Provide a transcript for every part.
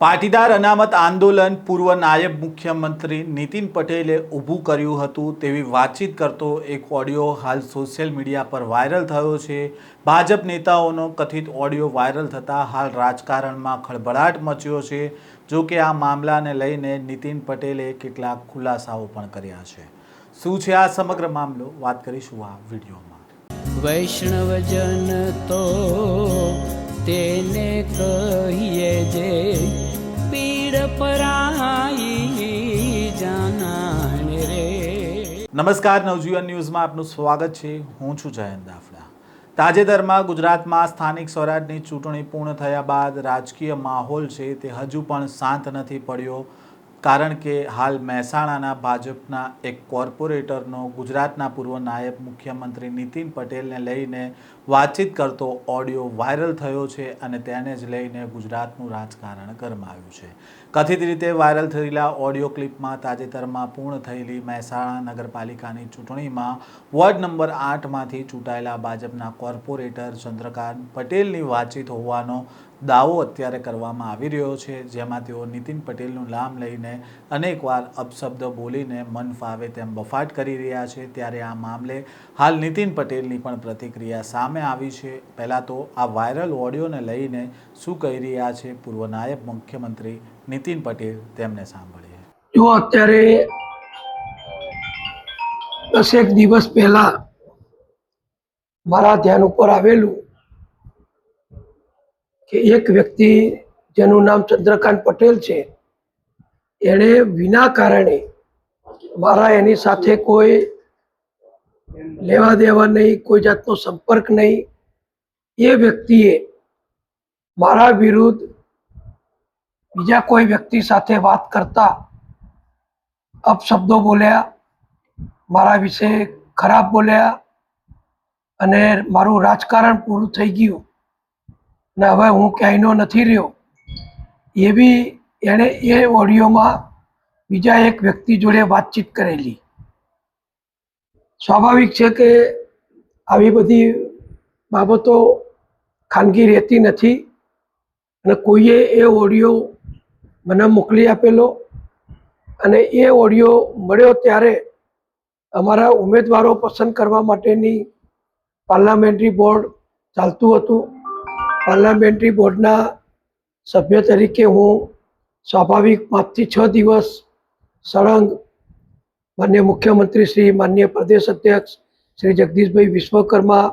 પાટીદાર અનામત આંદોલન પૂર્વ નાયબ મુખ્યમંત્રી નીતિન પટેલે ઊભું કર્યું હતું તેવી વાતચીત કરતો એક ઓડિયો હાલ સોશિયલ મીડિયા પર વાયરલ થયો છે। ભાજપ નેતાઓનો કથિત ઓડિયો વાયરલ થતાં હાલ રાજકારણમાં ખળભળાટ મચ્યો છે। જો કે આ મામલાને લઈને નીતિન પટેલે કેટલાક ખુલાસાઓ પણ કર્યા છે। શું છે આ સમગ્ર મામલો, વાત કરીશું આ વિડીયોમાં। વૈષ્ણવજન તો તેને કહીએ જે પીડ પરાઈ જાનાને રે। નમસ્કાર, નવજીવન ન્યૂઝમાં આપનું સ્વાગત છે। હું છું જયંત દાફડા। તાજેતરમાં ગુજરાતમાં સ્થાનિક સ્વરાજની ચૂંટણી પૂર્ણ થયા બાદ રાજકીય માહોલ છે તે હજુ પણ શાંત નથી પડ્યો, કારણ કે હાલ મહેસાણાના ભાજપના એક કોર્પોરેટરનો ગુજરાતના પૂર્વ નાયબ મુખ્યમંત્રી નીતિન પટેલને લઈને વાતચીત કરતો ઓડિયો વાયરલ થયો છે અને તેને જ લઈને ગુજરાતનું રાજકારણ ગરમાયું છે। કથિત રીતે વાયરલ થયેલા ઓડિયો ક્લિપમાં તાજેતરમાં પૂર્ણ થયેલી મહેસાણા નગરપાલિકાની ચૂંટણીમાં વોર્ડ નંબર 8માંથી ચૂંટાયેલા ભાજપના કોર્પોરેટર ચંદ્રકાંત પટેલની વાતચીત હોવાનો દાવો અત્યારે કરવામાં આવી રહ્યો છે, જેમાં તેઓ નીતિન પટેલનું નામ લઈને અનેકવાર અપશબ્દ બોલીને મન ફાવે તેમ બફાટ કરી રહ્યા છે। ત્યારે આ મામલે હાલ નીતિન પટેલની પણ પ્રતિક્રિયા સામે આવી છે। પહેલાં તો આ વાયરલ ઓડિયોને લઈને શું કહી રહ્યા છે પૂર્વ નાયબ મુખ્યમંત્રી નીતિન પટેલ, તેમને સાંભળીએ। જો અત્યારે 10 દિવસ પહેલા મારા ધ્યાન ઉપર આવેલું કે એક વ્યક્તિ જેનું નામ ચંદ્રકાંત પટેલ છે, એણે વિના કારણે મારા એની સાથે કોઈ લેવા દેવા નહીં, કોઈ જાતનો સંપર્ક નહીં, એ વ્યક્તિએ મારા વિરુદ્ધ બીજા કોઈ વ્યક્તિ સાથે વાત કરતા અપશબ્દો બોલ્યા, મારા વિશે ખરાબ બોલ્યા અને મારું રાજકારણ પૂરું થઈ ગયું ને હવે હું ક્યાંયનો નથી રહ્યો, એવી એણે એ ઓડિયોમાં બીજા એક વ્યક્તિ જોડે વાતચીત કરેલી। સ્વાભાવિક છે કે આવી બધી બાબતો ખાનગી રહેતી નથી અને કોઈએ એ ઓડિયો મને મોકલી આપેલો અને એ ઓડિયો મળ્યો ત્યારે અમારા ઉમેદવારો પસંદ કરવા માટેની પાર્લામેન્ટરી બોર્ડ ચાલતું હતું। પાર્લામેન્ટરી બોર્ડના સભ્ય તરીકે હું સ્વાભાવિક 5 થી 6 દિવસ સળંગ માન્ય મુખ્યમંત્રી શ્રી, માન્ય પ્રદેશ અધ્યક્ષ શ્રી જગદીશભાઈ વિશ્વકર્મા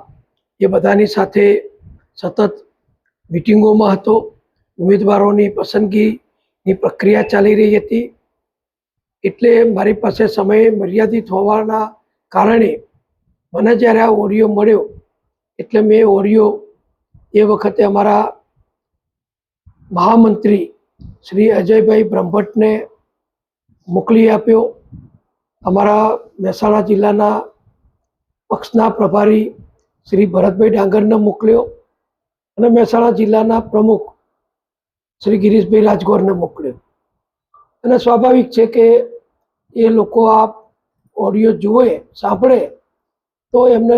એ બધાની સાથે સતત મિટિંગોમાં હતો। ઉમેદવારોની પસંદગીની પ્રક્રિયા ચાલી રહી હતી, એટલે મારી પાસે સમય મર્યાદિત હોવાના કારણે મને જ્યારે આ ઓડિયો મળ્યો એટલે મેં ઓડિયો એ વખતે અમારા મહામંત્રી શ્રી અજયભાઈ બ્રહ્મભટ્ટને મોકલી આપ્યો, અમારા મહેસાણા જિલ્લાના પક્ષના પ્રભારી શ્રી ભરતભાઈ ડાંગરને મોકલ્યો અને મહેસાણા જિલ્લાના પ્રમુખ શ્રી ગિરીશભાઈ રાજગોરને મોકલ્યો। અને સ્વાભાવિક છે કે એ લોકો આ ઓડિયો જુએ, સાંભળે તો એમને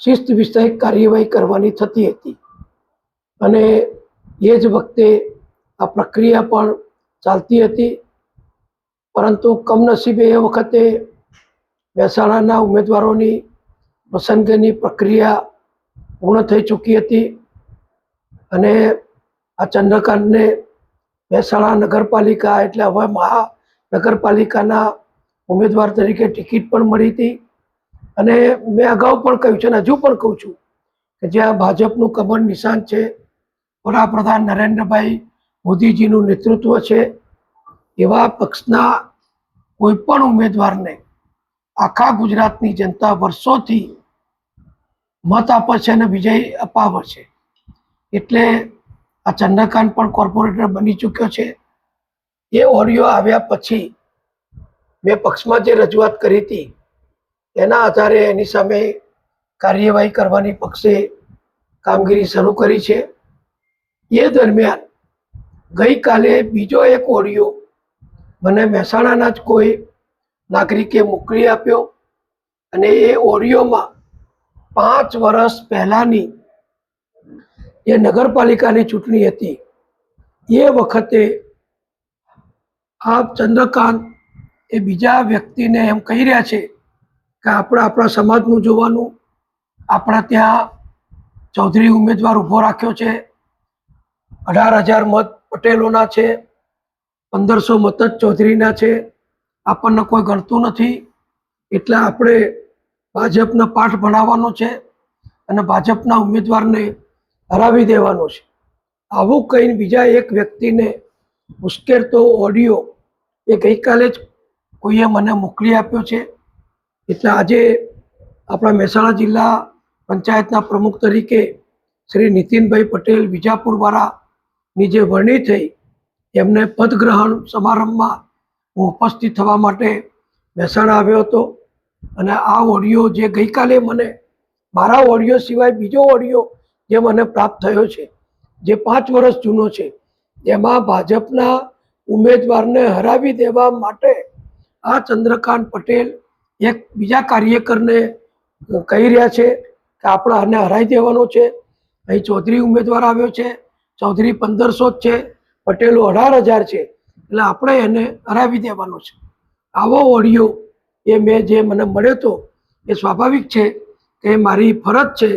શિસ્ત વિષયક કાર્યવાહી કરવાની થતી હતી અને એ જ વખતે આ પ્રક્રિયા પણ ચાલતી હતી। પરંતુ કમનસીબે એ વખતે મહેસાણાના ઉમેદવારોની પસંદગીની પ્રક્રિયા પૂર્ણ થઈ ચૂકી હતી અને આ ચંદ્રકાંતને મહેસાણા નગરપાલિકા એટલે હવે મહાનગરપાલિકાના ઉમેદવાર તરીકે ટિકિટ પણ મળી હતી। અને મેં અગાઉ પણ કહ્યું છે અને હજુ પણ કહું છું કે જ્યાં ભાજપનું કમળ નિશાન છે, વડાપ્રધાન નરેન્દ્રભાઈ મોદીજીનું નેતૃત્વ છે, એવા પક્ષના કોઈ પણ ઉમેદવારને આખા ગુજરાતની જનતા વર્ષોથી મત આપે છે અને વિજય અપાવે છે। એટલે આ ચંદ્રકાંત પણ કોર્પોરેટર બની ચૂક્યો છે। એ ઓડિયો આવ્યા પછી મેં પક્ષમાં જે રજૂઆત કરી હતી એના આધારે એની સામે કાર્યવાહી કરવાની પક્ષે કામગીરી શરૂ કરી છે। એ દરમિયાન ગઈકાલે બીજો એક ઓડિયો મને મહેસાણાના જ કોઈ નાગરિકે મોકલી આપ્યો અને એ ઓડિયોમાં 5 વર્ષ પહેલાંની જે નગરપાલિકાની ચૂંટણી હતી એ વખતે આ ચંદ્રકાંત એ બીજા વ્યક્તિને એમ કહી રહ્યા છે કે આપણે આપણા સમાજનું જોવાનું, આપણા ત્યાં ચૌધરી ઉમેદવાર ઊભો રાખ્યો છે, 18,000 મત પટેલોના છે, 1,500 મત જ ચૌધરીના છે, આપણને કોઈ ગણતું નથી, એટલે આપણે ભાજપનો પાઠ ભણાવવાનો છે અને ભાજપના ઉમેદવારને હરાવી દેવાનો છે. આવું કહીને બીજા એક વ્યક્તિને ઉશ્કેરતો ઓડિયો એ ગઈકાલે જ કોઈએ મને મોકલી આપ્યો છે. એટલે આજે આપણા મહેસાણા જિલ્લા પંચાયતના પ્રમુખ તરીકે શ્રી નીતિનભાઈ પટેલ વિજાપુરવાળાની જે વરણી થઈ એમને પદગ્રહણ સમારંભમાં હું ઉપસ્થિત થવા માટે મહેસાણા આવ્યો હતો. અને આ ઓડિયો જે ગઈકાલે મને મારા ઓડિયો સિવાય બીજો ઓડિયો જે મને પ્રાપ્ત થયો છે, જે 5 વર્ષ જૂનો છે, એમાં ભાજપના ઉમેદવારને હરાવી દેવા માટે આ ચંદ્રકાંત પટેલ એક બીજા કાર્યકરને કહી રહ્યા છે કે આપણે આને હરાવી દેવાનો છે. અહીં ચૌધરી ઉમેદવાર આવ્યો છે, ચૌધરી 1,500 જ છે, પટેલો 18,000 છે, એટલે આપણે એને હરાવી દેવાનો છે. આવો ઓડિયો એ મેં જે મને મળ્યો હતો એ સ્વાભાવિક છે કે મારી ફરજ છે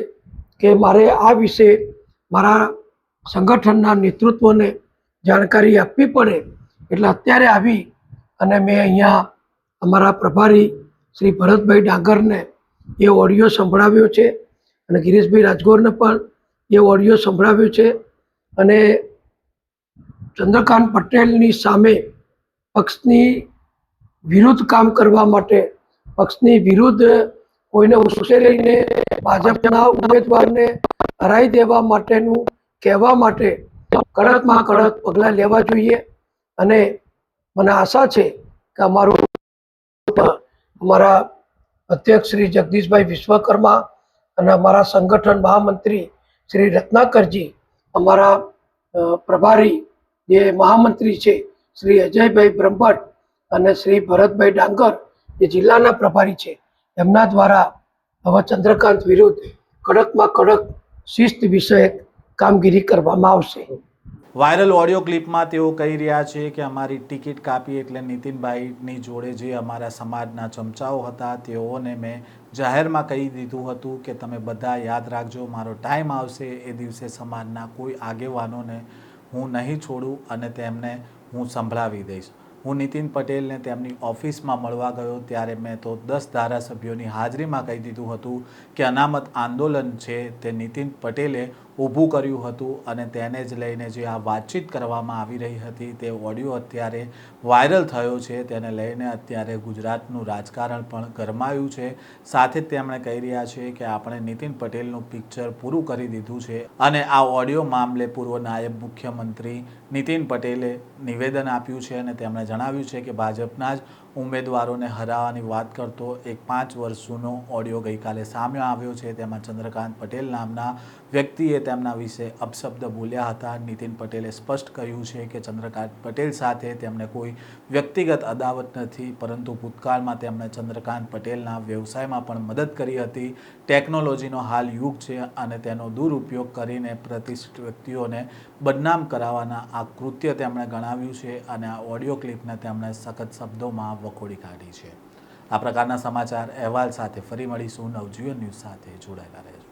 કે મારે આ વિશે મારા સંગઠનના નેતૃત્વને જાણકારી આપવી પડે. એટલે અત્યારે આવી અને મેં અહીંયા અમારા પ્રભારી શ્રી ભરતભાઈ ડાંગરને એ ઓડિયો સંભળાવ્યો છે અને ગિરીશભાઈ રાજગોરને પણ એ ઓડિયો સંભળાવ્યો છે. અને ચંદ્રકાંત પટેલની સામે પક્ષની વિરુદ્ધ કામ કરવા માટે, પક્ષની વિરુદ્ધ કોઈને ઉશ્કેરીને ભાજપના ઉમેદવારને હરાવી દેવા માટેનું કહેવા માટે કડકમાં કડક પગલાં લેવા જોઈએ. અને મને આશા છે કે અમારા અધ્યક્ષ શ્રી જગદીશભાઈ વિશ્વકર્મા અને અમારા સંગઠન મહામંત્રી શ્રી રત્નાકરજી, અમારા પ્રભારી જે મહામંત્રી છે શ્રી અજયભાઈ બ્રહ્મભટ્ટ અને શ્રી ભરતભાઈ ડાંગર જે જિલ્લાના પ્રભારી છે, એમના દ્વારા હવે ચંદ્રકાંત વિરુદ્ધ કડકમાં કડક શિસ્ત વિષયક કામગીરી કરવામાં આવશે. વાયરલ ઓડિયો ક્લિપમાં તેઓ કહી રહ્યા છે કે અમારી ટિકિટ કાપી એટલે નીતિનભાઈની જોડે જે અમારા સમાજના ચમચાઓ હતા તેઓને મેં જાહેરમાં કહી દીધું હતું કે તમે બધા યાદ રાખજો, મારો ટાઈમ આવશે એ દિવસે સમાજના કોઈ આગેવાનોને હું નહીં છોડું અને તેમને હું સંભળાવી દઈશ. હું નીતિન પટેલને તેમની ઓફિસમાં મળવા ગયો ત્યારે મેં તો 10 ધારાસભ્યોની હાજરીમાં કહી દીધું હતું કે અનામત આંદોલન છે તે નીતિન પટેલે ઊભું કર્યું હતું અને તેને જ લઈને જે આ વાતચીત કરવામાં આવી રહી હતી તે ઓડિયો અત્યારે વાયરલ થયો છે. તેને લઈને અત્યારે ગુજરાતનું રાજકારણ પણ ગરમાયું છે. સાથે જ તેમણે કહી રહ્યા છે કે આપણે નીતિન પટેલનું પિક્ચર પૂરું કરી દીધું છે અને આ ઓડિયો મામલે પૂર્વ નાયબ મુખ્યમંત્રી નીતિન પટેલે નિવેદન આપ્યું છે અને તેમણે જણાવ્યું છે કે ભાજપના જ ઉમેદવારોને હરાવવાની વાત કરતો એક 5 વર્ષ જૂનો ઓડિયો ગઈકાલે સામે આવ્યો છે. તેમાં ચંદ્રકાંત પટેલ નામના વ્યક્તિએ તેમના વિશે અપશબ્દ બોલ્યા હતા. નીતિન પટેલે સ્પષ્ટ કહ્યું છે કે ચંદ્રકાંત પટેલ સાથે તેમને કોઈ વ્યક્તિગત અદાવત નથી, પરંતુ ભૂતકાળમાં તેમણે ચંદ્રકાંત પટેલના વ્યવસાયમાં પણ મદદ કરી હતી. ટેકનોલોજીનો હાલ યુગ છે અને તેનો દુરુપયોગ કરીને પ્રતિષ્ઠિત વ્યક્તિઓને બદનામ કરાવવાના આ કૃત્ય તેમણે ગણાવ્યું છે અને આ ઓડિયો ક્લિપને તેમણે સખત શબ્દોમાં વખોડી કાઢી છે. આ પ્રકારના સમાચાર અહેવાલ સાથે ફરી મળીશું. નવજીવન ન્યૂઝ સાથે જોડાયેલા રહેજો.